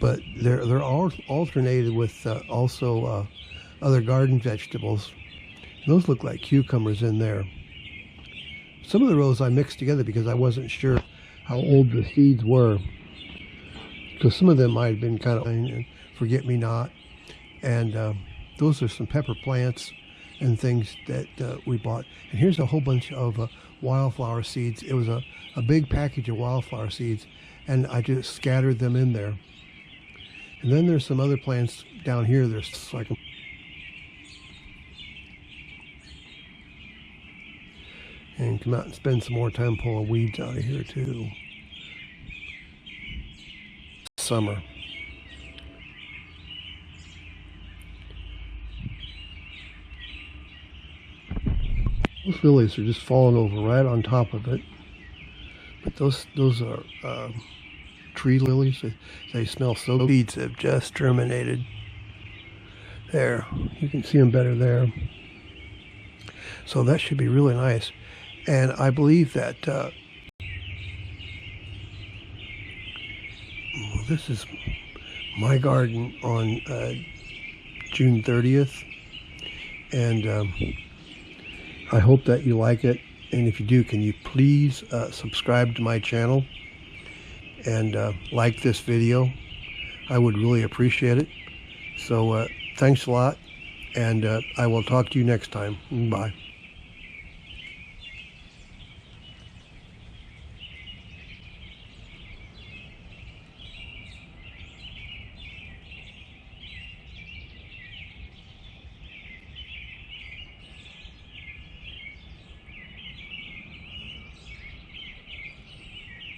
but they're all alternated with also other garden vegetables. Those look like cucumbers in there. Some of the rows I mixed together because I wasn't sure how old the seeds were, because some of them might have been kind of forget-me-not, and those are some pepper plants and things that we bought. And here's a whole bunch of wildflower seeds. It was a big package of wildflower seeds, and I just scattered them in there. And then there's some other plants down here. There's like and come out and spend some more time pulling weeds out of here too. Summer. Those lilies are just falling over right on top of it. But those are tree lilies. They smell so good. Seeds have just germinated. There, you can see them better there. So that should be really nice. And I believe that this is my garden on June 30th. And I hope that you like it. And if you do, can you please subscribe to my channel and like this video? I would really appreciate it. So thanks a lot. And I will talk to you next time. Bye.